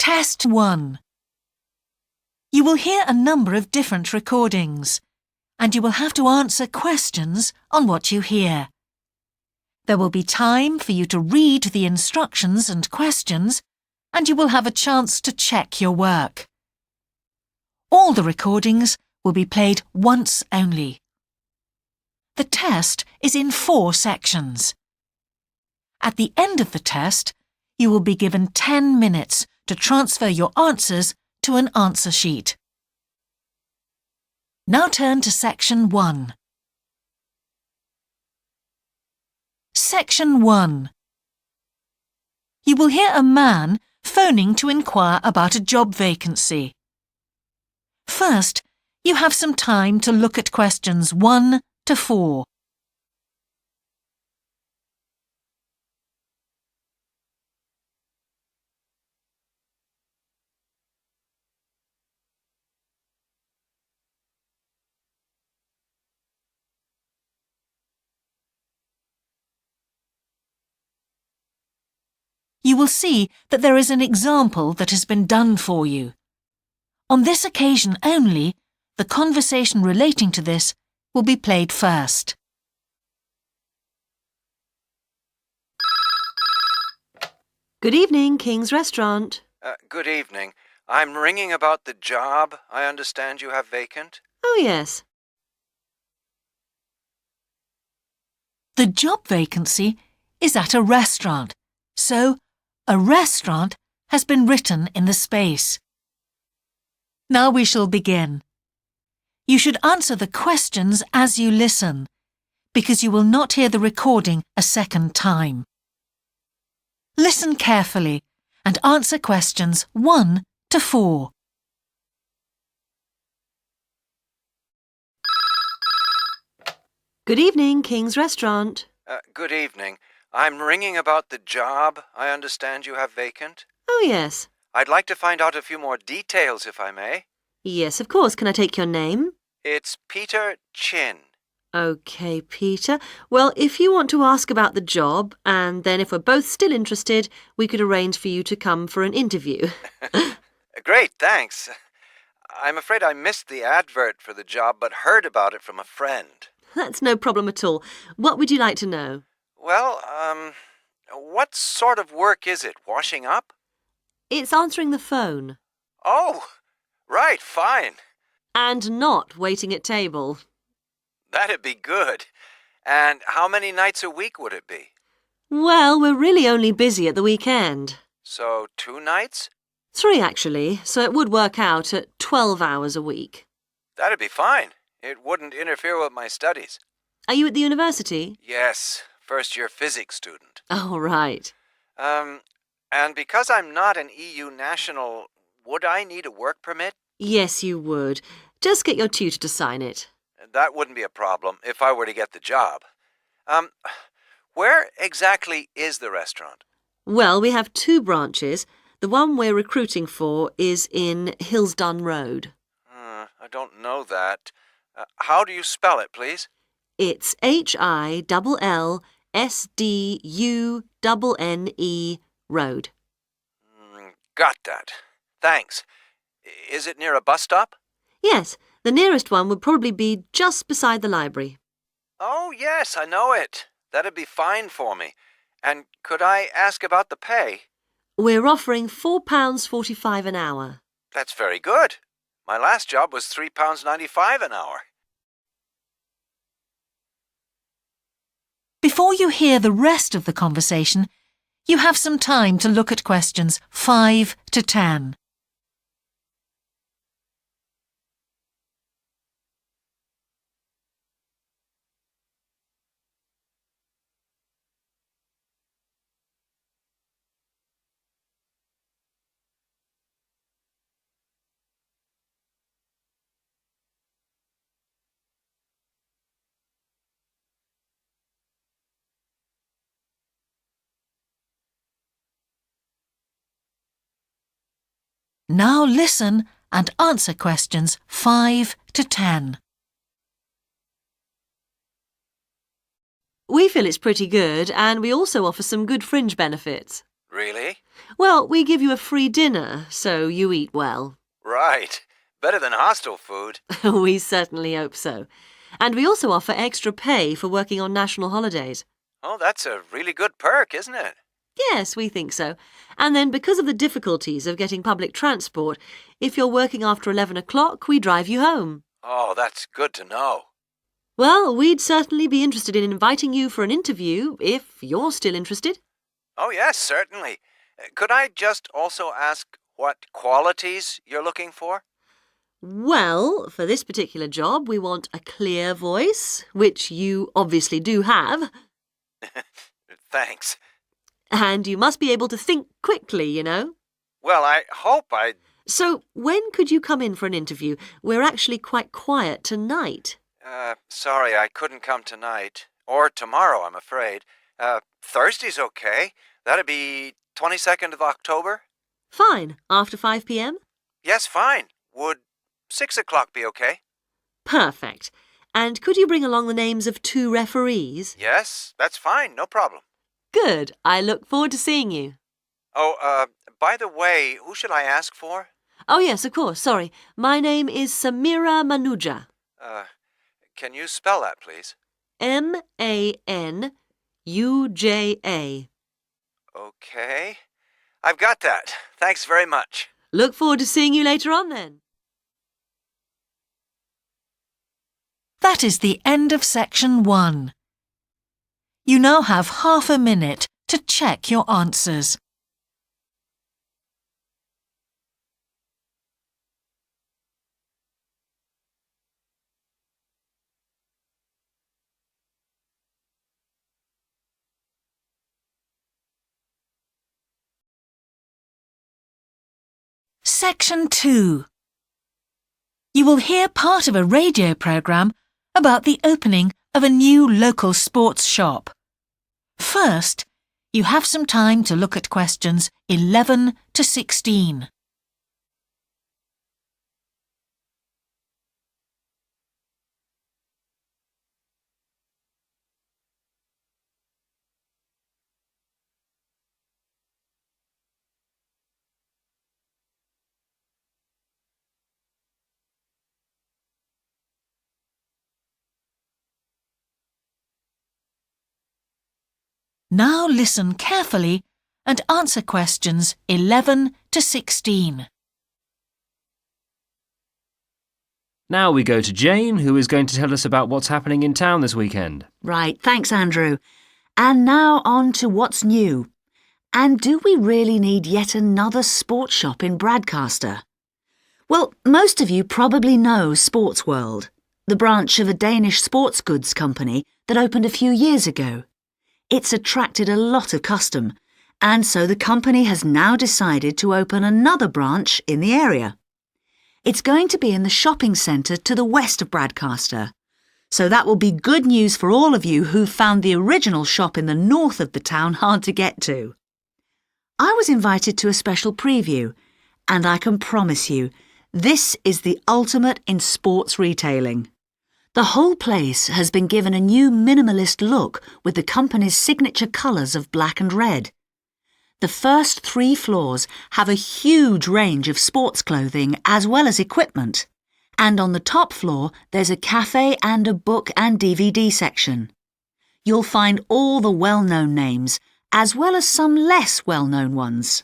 Test 1. You will hear a number of different recordings, and you will have to answer questions on what you hear. There will be time for you to read the instructions and questions, and you will have a chance to check your work. All the recordings will be played once only. The test is in 4 sections. At the end of the test, you will be given 10 minutes to transfer your answers to an answer sheet. Now turn to Section 1. Section 1. You will hear a man phoning to inquire about a job vacancy. First, you have some time to look at questions 1 to 4. You will see that there is an example that has been done for you. On this occasion only, the conversation relating to this will be played first. Good evening, King's Restaurant. Good evening. I'm ringing about the job I understand you have vacant. Oh, yes. The job vacancy is at a restaurant, so a restaurant has been written in the space. Now we shall begin. You should answer the questions as you listen, because you will not hear the recording a second time. Listen carefully and answer questions 1 to 4. Good evening, King's Restaurant. Good evening. I'm ringing about the job I understand you have vacant. Oh, yes. I'd like to find out a few more details, if I may. Yes, of course. Can I take your name? It's Peter Chin. OK, Peter. Well, if you want to ask about the job, and then if we're both still interested, we could arrange for you to come for an interview. Great, thanks. I'm afraid I missed the advert for the job, but heard about it from a friend. That's no problem at all. What would you like to know? Well, what sort of work is it? Washing up? It's answering the phone. Oh, right, fine. And not waiting at table. That'd be good. And how many nights a week would it be? Well, we're really only busy at the weekend. So 2 nights? 3, actually, so it would work out at 12 hours a week. That'd be fine. It wouldn't interfere with my studies. Are you at the university? Yes, first-year physics student. Oh, right. And because I'm not an EU national, would I need a work permit? Yes, you would. Just get your tutor to sign it. That wouldn't be a problem if I were to get the job. Where exactly is the restaurant? Well, we have 2 branches. The one we're recruiting for is in Hillsdon Road. I don't know that. How do you spell it, please? It's HILLSDUNNE Road. Got that. Thanks. Is it near a bus stop? Yes, the nearest one would probably be just beside the library. Oh, yes, I know it. That'd be fine for me. And could I ask about the pay? We're offering £4.45 an hour. That's very good. My last job was £3.95 an hour. Before you hear the rest of the conversation, you have some time to look at questions 5 to 10. Now listen and answer questions 5 to 10. We feel it's pretty good, and we also offer some good fringe benefits. Really? Well, we give you a free dinner, so you eat well. Right. Better than hostel food. We certainly hope so. And we also offer extra pay for working on national holidays. Oh, that's a really good perk, isn't it? Yes, we think so. And then because of the difficulties of getting public transport, if you're working after 11 o'clock, we drive you home. Oh, that's good to know. Well, we'd certainly be interested in inviting you for an interview, if you're still interested. Oh, yes, certainly. Could I just also ask what qualities you're looking for? Well, for this particular job, we want a clear voice, which you obviously do have. Thanks. And you must be able to think quickly, you know. Well, I hope I... So, when could you come in for an interview? We're actually quite quiet tonight. Sorry, I couldn't come tonight. Or tomorrow, I'm afraid. Thursday's okay. That'd be 22nd of October? Fine, after 5 p.m.? Yes, fine. Would 6 o'clock be okay? Perfect. And could you bring along the names of 2 referees? Yes, that's fine. No problem. Good. I look forward to seeing you. Oh, by the way, who should I ask for? Oh, yes, of course. Sorry. My name is Samira Manuja. Can you spell that, please? Manuja. Okay. I've got that. Thanks very much. Look forward to seeing you later on then. That is the end of section 1. You now have half a minute to check your answers. Section 2. You will hear part of a radio programme about the opening of a new local sports shop. First, you have some time to look at questions 11 to 16. Now listen carefully and answer questions 11 to 16. Now we go to Jane, who is going to tell us about what's happening in town this weekend. Right, thanks, Andrew. And now on to what's new. And do we really need yet another sports shop in Bradcaster? Well, most of you probably know Sports World, the branch of a Danish sports goods company that opened a few years ago. It's attracted a lot of custom, and so the company has now decided to open another branch in the area. It's going to be in the shopping centre to the west of Bradcaster, so that will be good news for all of you who found the original shop in the north of the town hard to get to. I was invited to a special preview, and I can promise you, this is the ultimate in sports retailing. The whole place has been given a new minimalist look with the company's signature colours of black and red. The first 3 floors have a huge range of sports clothing as well as equipment. And on the top floor, there's a cafe and a book and DVD section. You'll find all the well-known names, as well as some less well-known ones.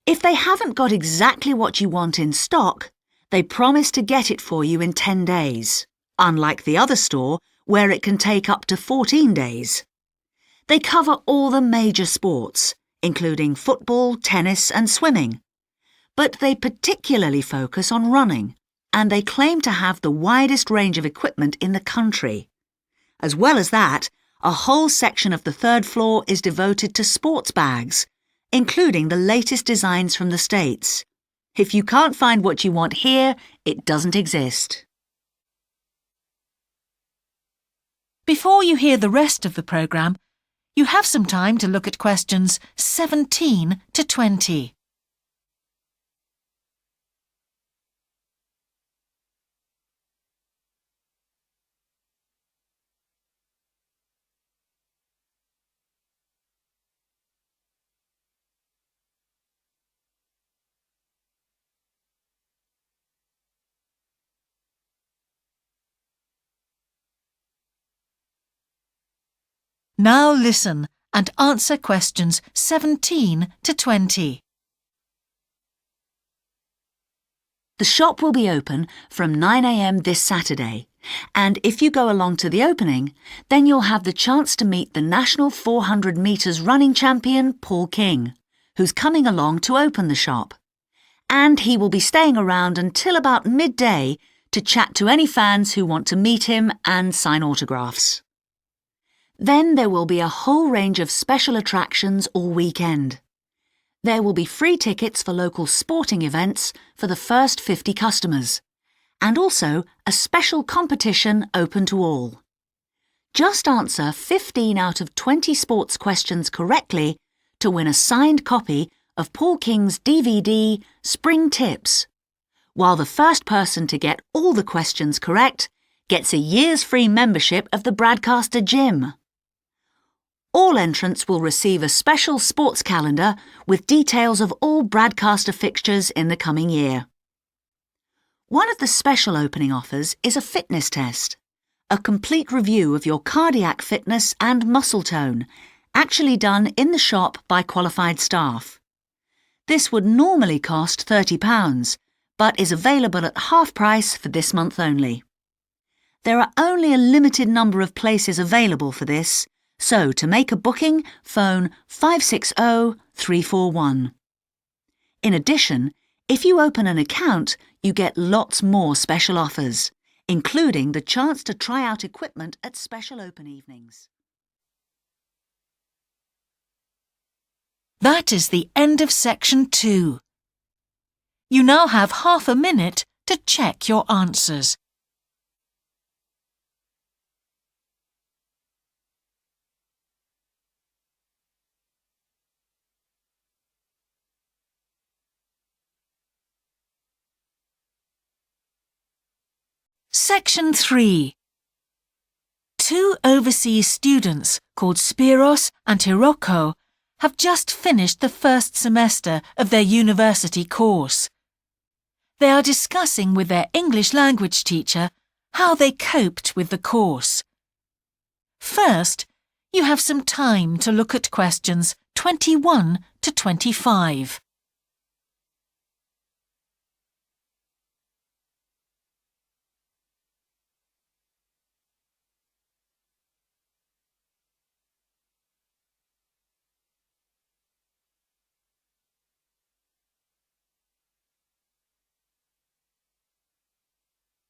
If they haven't got exactly what you want in stock, they promise to get it for you in 10 days. Unlike the other store, where it can take up to 14 days. They cover all the major sports, including football, tennis and swimming. But they particularly focus on running, and they claim to have the widest range of equipment in the country. As well as that, a whole section of the 3rd floor is devoted to sports bags, including the latest designs from the States. If you can't find what you want here, it doesn't exist. Before you hear the rest of the programme, you have some time to look at questions 17 to 20. Now listen and answer questions 17 to 20. The shop will be open from 9 a.m. this Saturday, and if you go along to the opening, then you'll have the chance to meet the national 400 metres running champion Paul King, who's coming along to open the shop. And he will be staying around until about midday to chat to any fans who want to meet him and sign autographs. Then there will be a whole range of special attractions all weekend. There will be free tickets for local sporting events for the first 50 customers, and also a special competition open to all. Just answer 15 out of 20 sports questions correctly to win a signed copy of Paul King's DVD Spring Tips, while the first person to get all the questions correct gets a year's free membership of the Bradcaster Gym. All entrants will receive a special sports calendar with details of all Bradcaster fixtures in the coming year. One of the special opening offers is a fitness test, a complete review of your cardiac fitness and muscle tone, actually done in the shop by qualified staff. This would normally cost £30, but is available at half price for this month only. There are only a limited number of places available for this, so to make a booking, phone 560 341. In addition, if you open an account, you get lots more special offers, including the chance to try out equipment at special open evenings. That is the end of section 2. You now have half a minute to check your answers. Section 3. 2 overseas students called Spiros and Hiroko have just finished the first semester of their university course. They are discussing with their English language teacher how they coped with the course. First, you have some time to look at questions 21 to 25.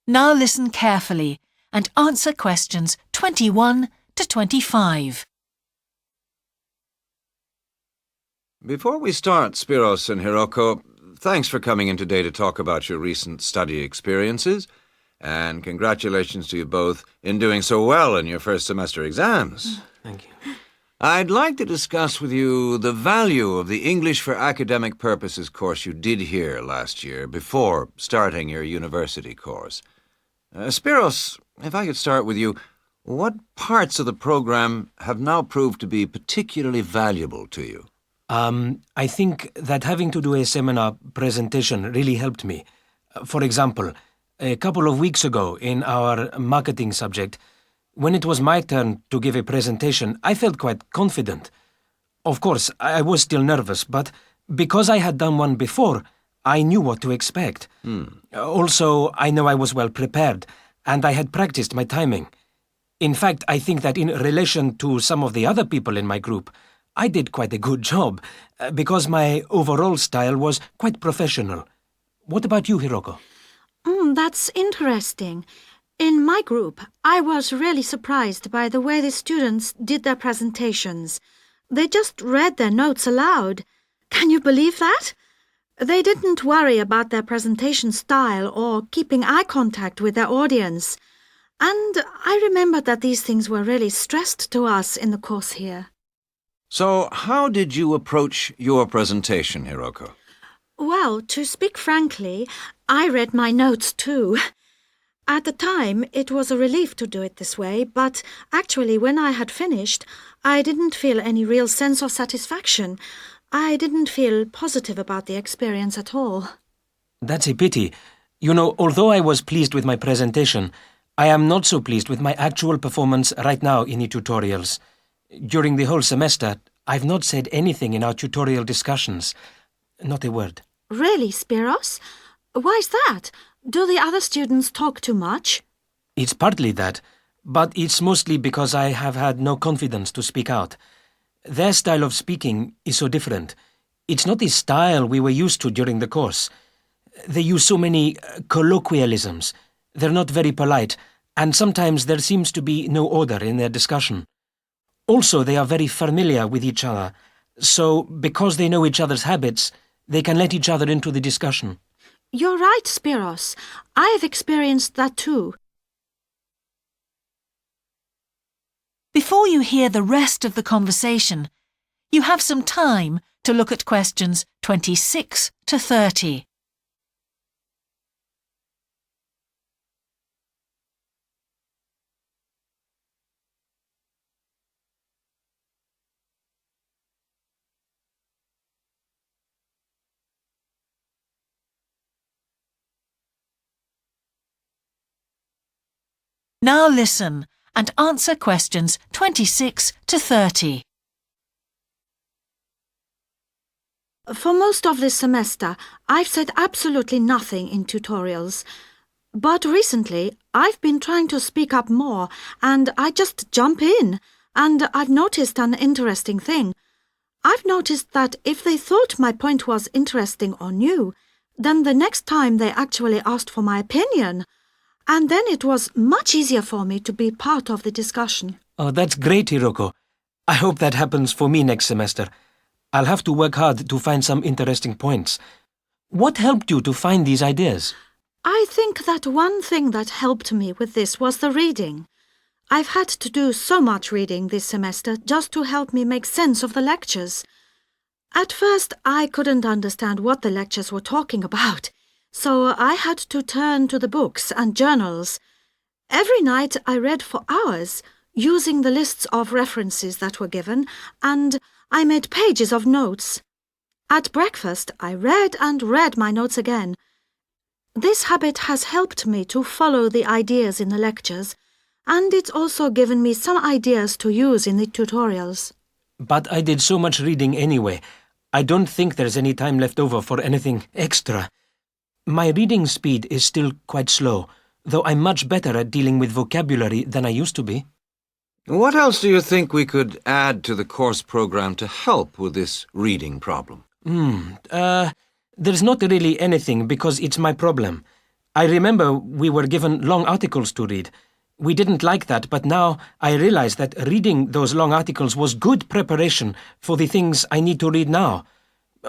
Now listen carefully and answer questions 21 to 25. Before we start, Spiros and Hiroko, thanks for coming in today to talk about your recent study experiences, and congratulations to you both in doing so well in your first semester exams. Thank you. I'd like to discuss with you the value of the English for Academic Purposes course you did here last year before starting your university course. Spiros, if I could start with you, what parts of the program have now proved to be particularly valuable to you? I think that having to do a seminar presentation really helped me. For example, a couple of weeks ago in our marketing subject, when it was my turn to give a presentation, I felt quite confident. Of course, I was still nervous, but because I had done one before, I knew what to expect. Also, I know I was well prepared, and I had practiced my timing. In fact, I think that in relation to some of the other people in my group, I did quite a good job, because my overall style was quite professional. What about you, Hiroko? That's interesting. In my group, I was really surprised by the way the students did their presentations. They just read their notes aloud. Can you believe that? They didn't worry about their presentation style or keeping eye contact with their audience. And I remember that these things were really stressed to us in the course here. So, how did you approach your presentation, Hiroko? Well, to speak frankly, I read my notes too. At the time, it was a relief to do it this way, but actually when I had finished, I didn't feel any real sense of satisfaction. I didn't feel positive about the experience at all. That's a pity. You know, although I was pleased with my presentation, I am not so pleased with my actual performance right now in the tutorials. During the whole semester, I've not said anything in our tutorial discussions. Not a word. Really, Spiros? Why's that? Do the other students talk too much? It's partly that, but it's mostly because I have had no confidence to speak out. Their style of speaking is so different. It's not the style we were used to during the course. They use so many colloquialisms. They're not very polite, and sometimes there seems to be no order in their discussion. Also, they are very familiar with each other, so because they know each other's habits, they can let each other into the discussion. You're right, Spiros. I have experienced that too. Before you hear the rest of the conversation, you have some time to look at questions 26 to 30. Now listen and answer questions 26 to 30. For most of this semester, I've said absolutely nothing in tutorials. But recently, I've been trying to speak up more, and I just jump in. And I've noticed an interesting thing. I've noticed that if they thought my point was interesting or new, then the next time they actually asked for my opinion. And then it was much easier for me to be part of the discussion. Oh, that's great, Hiroko. I hope that happens for me next semester. I'll have to work hard to find some interesting points. What helped you to find these ideas? I think that one thing that helped me with this was the reading. I've had to do so much reading this semester just to help me make sense of the lectures. At first, I couldn't understand what the lectures were talking about, so I had to turn to the books and journals. Every night I read for hours, using the lists of references that were given, and I made pages of notes. At breakfast, I read and read my notes again. This habit has helped me to follow the ideas in the lectures, and it's also given me some ideas to use in the tutorials. But I did so much reading anyway. I don't think there's any time left over for anything extra. My reading speed is still quite slow, though I'm much better at dealing with vocabulary than I used to be. What else do you think we could add to the course program to help with this reading problem? There's not really anything because it's my problem. I remember we were given long articles to read. We didn't like that, but now I realize that reading those long articles was good preparation for the things I need to read now.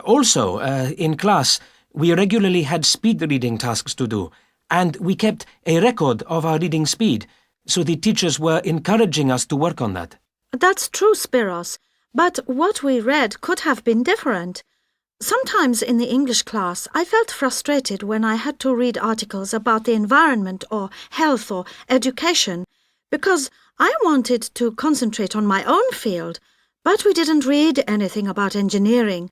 Also, in class, we regularly had speed reading tasks to do, and we kept a record of our reading speed, so the teachers were encouraging us to work on that. That's true, Spiros, but what we read could have been different. Sometimes in the English class, I felt frustrated when I had to read articles about the environment or health or education, because I wanted to concentrate on my own field, but we didn't read anything about engineering.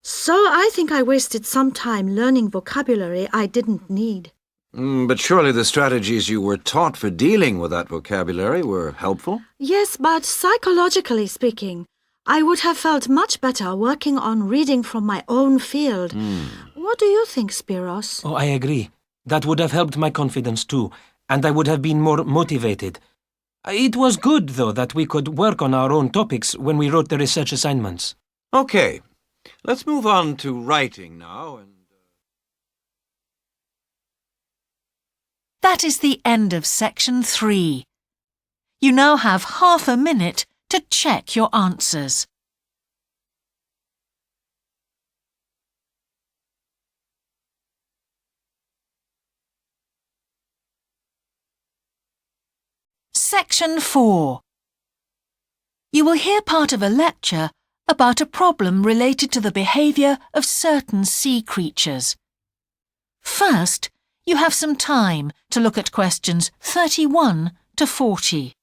So I think I wasted some time learning vocabulary I didn't need. But surely the strategies you were taught for dealing with that vocabulary were helpful? Yes, but psychologically speaking, I would have felt much better working on reading from my own field. What do you think, Spiros? Oh, I agree. That would have helped my confidence too, and I would have been more motivated. It was good, though, that we could work on our own topics when we wrote the research assignments. Okay, let's move on to writing now. That is the end of section 3. You now have half a minute to check your answers. Section 4. You will hear part of a lecture about a problem related to the behaviour of certain sea creatures. First, you have some time to look at questions 31 to 40.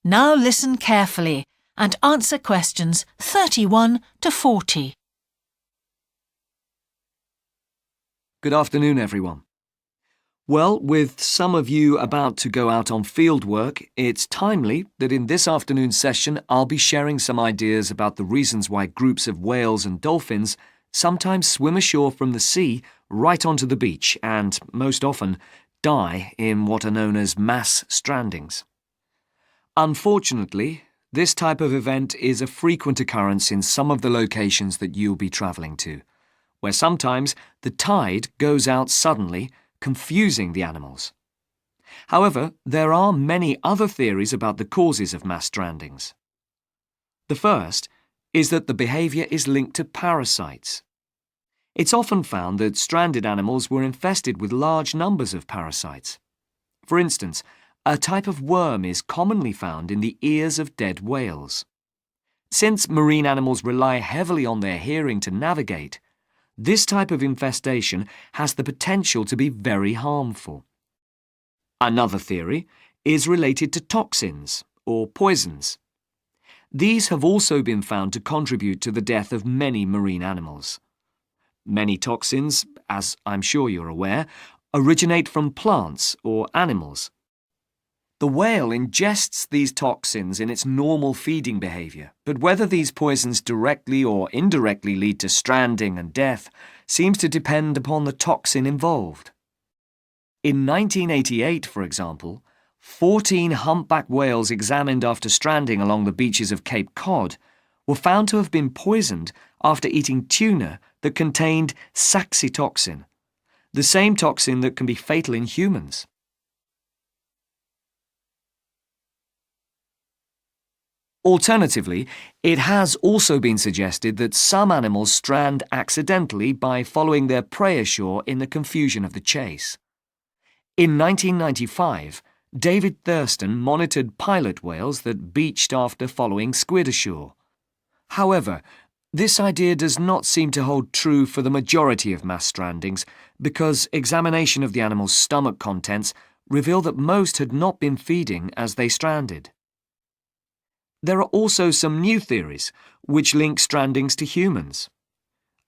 Now listen carefully and answer questions 31 to 40. Good afternoon, everyone. Well, with some of you about to go out on field work, it's timely that in this afternoon's session I'll be sharing some ideas about the reasons why groups of whales and dolphins sometimes swim ashore from the sea right onto the beach and, most often, die in what are known as mass strandings. Unfortunately, this type of event is a frequent occurrence in some of the locations that you'll be travelling to, where sometimes the tide goes out suddenly, confusing the animals. However, there are many other theories about the causes of mass strandings. The first is that the behaviour is linked to parasites. It's often found that stranded animals were infested with large numbers of parasites. For instance, a type of worm is commonly found in the ears of dead whales. Since marine animals rely heavily on their hearing to navigate, this type of infestation has the potential to be very harmful. Another theory is related to toxins or poisons. These have also been found to contribute to the death of many marine animals. Many toxins, as I'm sure you're aware, originate from plants or animals. The whale ingests these toxins in its normal feeding behaviour, but whether these poisons directly or indirectly lead to stranding and death seems to depend upon the toxin involved. In 1988, for example, 14 humpback whales examined after stranding along the beaches of Cape Cod were found to have been poisoned after eating tuna that contained saxitoxin, the same toxin that can be fatal in humans. Alternatively, it has also been suggested that some animals strand accidentally by following their prey ashore in the confusion of the chase. In 1995, David Thurston monitored pilot whales that beached after following squid ashore. However, this idea does not seem to hold true for the majority of mass strandings because examination of the animal's stomach contents revealed that most had not been feeding as they stranded. There are also some new theories which link strandings to humans.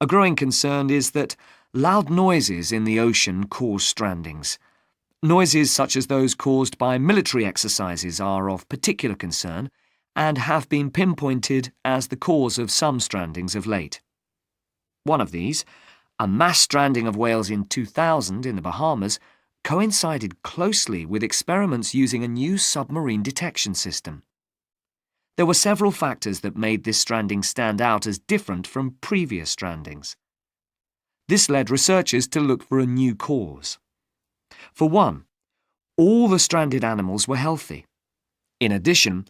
A growing concern is that loud noises in the ocean cause strandings. Noises such as those caused by military exercises are of particular concern and have been pinpointed as the cause of some strandings of late. One of these, a mass stranding of whales in 2000 in the Bahamas, coincided closely with experiments using a new submarine detection system. There were several factors that made this stranding stand out as different from previous strandings. This led researchers to look for a new cause. For one, all the stranded animals were healthy. In addition,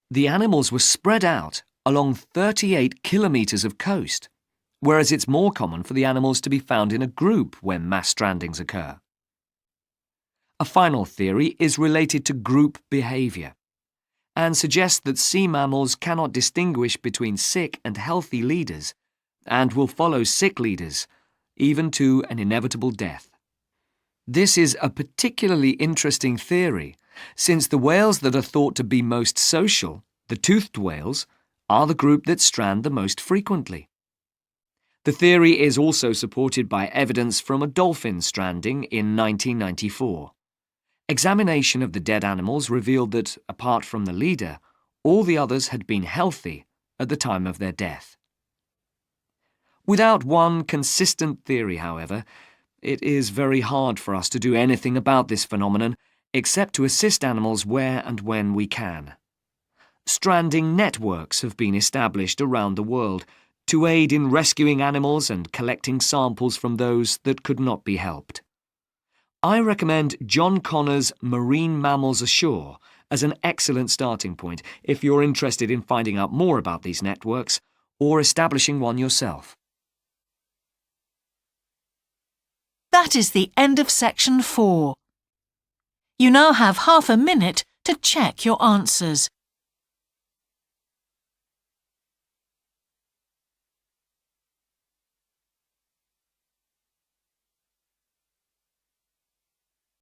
the animals were spread out along 38 kilometres of coast, whereas it's more common for the animals to be found in a group when mass strandings occur. A final theory is related to group behaviour and suggests that sea mammals cannot distinguish between sick and healthy leaders and will follow sick leaders, even to an inevitable death. This is a particularly interesting theory, since the whales that are thought to be most social, the toothed whales, are the group that strand the most frequently. The theory is also supported by evidence from a dolphin stranding in 1994. Examination of the dead animals revealed that, apart from the leader, all the others had been healthy at the time of their death. Without one consistent theory, however, it is very hard for us to do anything about this phenomenon except to assist animals where and when we can. Stranding networks have been established around the world to aid in rescuing animals and collecting samples from those that could not be helped. I recommend John Connor's Marine Mammals Ashore as an excellent starting point if you're interested in finding out more about these networks or establishing one yourself. That is the end of section 4. You now have half a minute to check your answers.